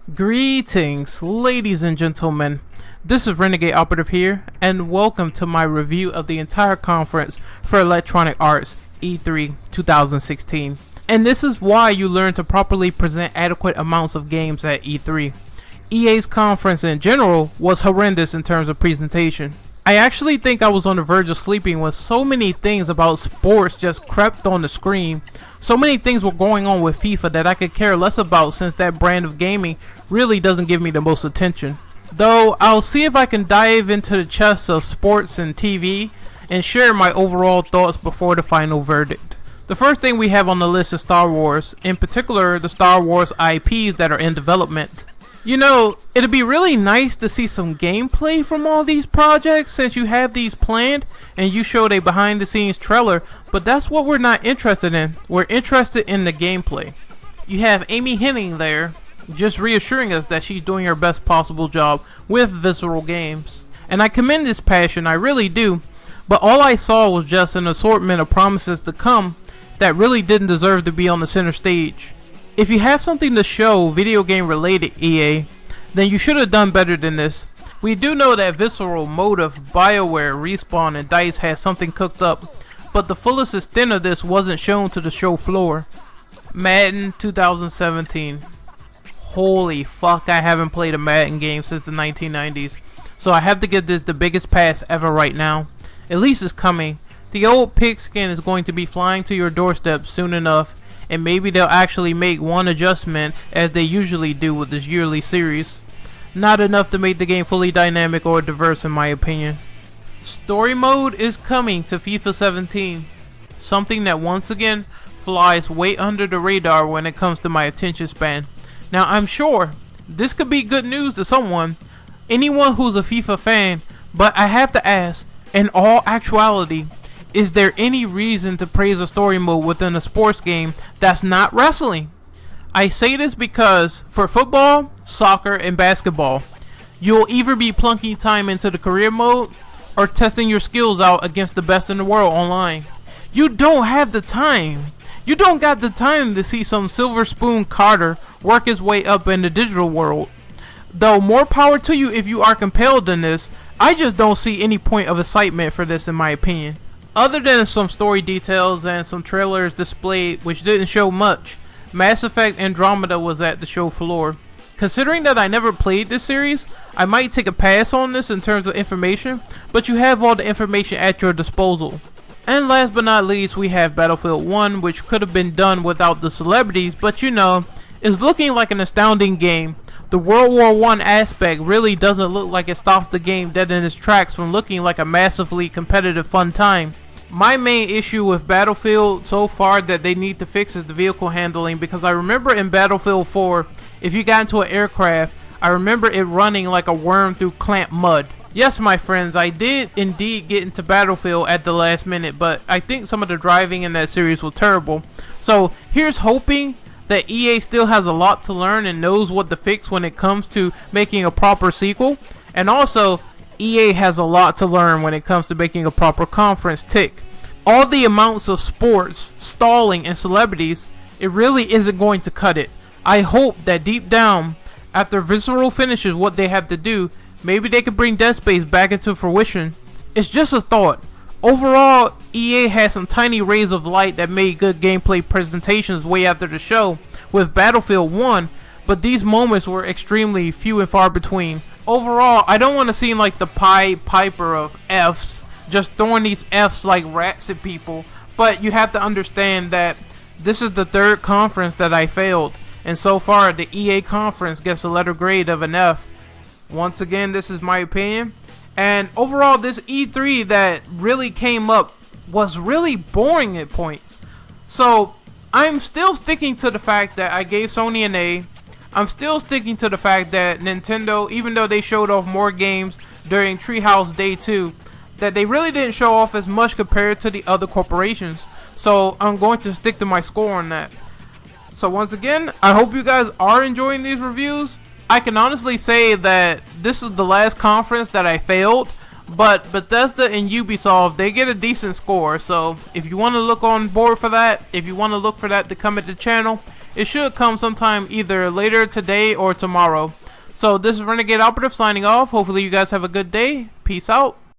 Greetings, ladies and gentlemen. This is Renegade Operative here, and welcome to my review of the entire conference for Electronic Arts E3 2016. And this is why you learn to properly present adequate amounts of games at E3. EA's conference in general was horrendous in terms of presentation. I actually think I was on the verge of sleeping when so many things about sports just crept on the screen. So many things were going on with FIFA that I could care less about, since that brand of gaming really doesn't give me the most attention. Though I'll see if I can dive into the chests of sports and TV and share my overall thoughts before the final verdict. The first thing we have on the list is Star Wars, in particular the Star Wars IPs that are in development. You know, it'd be really nice to see some gameplay from all these projects since you have these planned and you showed a behind the scenes trailer, but that's what we're not interested in. We're interested in the gameplay. You have Amy Hennig there, just reassuring us that she's doing her best possible job with Visceral Games. And I commend this passion, I really do, but all I saw was just an assortment of promises to come that really didn't deserve to be on the center stage. If you have something to show video game related, EA, then you should have done better than this. We do know that Visceral, Motive, BioWare, Respawn, and DICE has something cooked up, but the fullest extent of this wasn't shown to the show floor. Madden 2017. Holy fuck, I haven't played a Madden game since the 1990s, so I have to give this the biggest pass ever right now. At least it's coming. The old pigskin is going to be flying to your doorstep soon enough, and maybe they'll actually make one adjustment as they usually do with this yearly series. Not enough to make the game fully dynamic or diverse in my opinion. Story mode is coming to FIFA 17. Something that once again flies way under the radar when it comes to my attention span. Now I'm sure this could be good news to anyone who's a FIFA fan, but I have to ask, in all actuality, is there any reason to praise a story mode within a sports game that's not wrestling? I say this because for football, soccer, and basketball, you'll either be plunking time into the career mode or testing your skills out against the best in the world online. You don't have the time. You don't got the time to see some Silver Spoon Carter work his way up in the digital world. Though more power to you if you are compelled in this, I just don't see any point of excitement for this in my opinion. Other than some story details and some trailers displayed which didn't show much, Mass Effect Andromeda was at the show floor. Considering that I never played this series, I might take a pass on this in terms of information, but you have all the information at your disposal. And last but not least, we have Battlefield 1, which could have been done without the celebrities, but you know, it's looking like an astounding game. The World War I aspect really doesn't look like it stops the game dead in its tracks from looking like a massively competitive fun time. My main issue with Battlefield so far that they need to fix is the vehicle handling, because I remember in Battlefield 4, if you got into an aircraft, I remember it running like a worm through clamped mud. Yes, my friends, I did indeed get into Battlefield at the last minute, but I think some of the driving in that series was terrible. So here's hoping that EA still has a lot to learn and knows what to fix when it comes to making a proper sequel. And also, EA has a lot to learn when it comes to making a proper conference tick. All the amounts of sports, stalling, and celebrities, it really isn't going to cut it. I hope that deep down, after Visceral finishes what they have to do, maybe they could bring Dead Space back into fruition. It's just a thought. Overall, EA had some tiny rays of light that made good gameplay presentations way after the show with Battlefield 1, but these moments were extremely few and far between. Overall, I don't want to seem like the Pied Piper of Fs, just throwing these Fs like rats at people, but you have to understand that this is the third conference that I failed, and so far the EA conference gets a letter grade of an F. Once again, this is my opinion, and overall this E3 that really came up was really boring at points. So I'm still sticking to the fact that I gave Sony an A. I'm still sticking to the fact that Nintendo, even though they showed off more games during Treehouse Day 2, that they really didn't show off as much compared to the other corporations. So I'm going to stick to my score on that. So once again, I hope you guys are enjoying these reviews. I can honestly say that this is the last conference that I failed, but Bethesda and Ubisoft, they get a decent score. So if you want to look on board for that, if you want to look for that to come at the channel, It should come sometime either later today or tomorrow. So this is Renegade Operative signing off. Hopefully you guys have a good day. Peace out.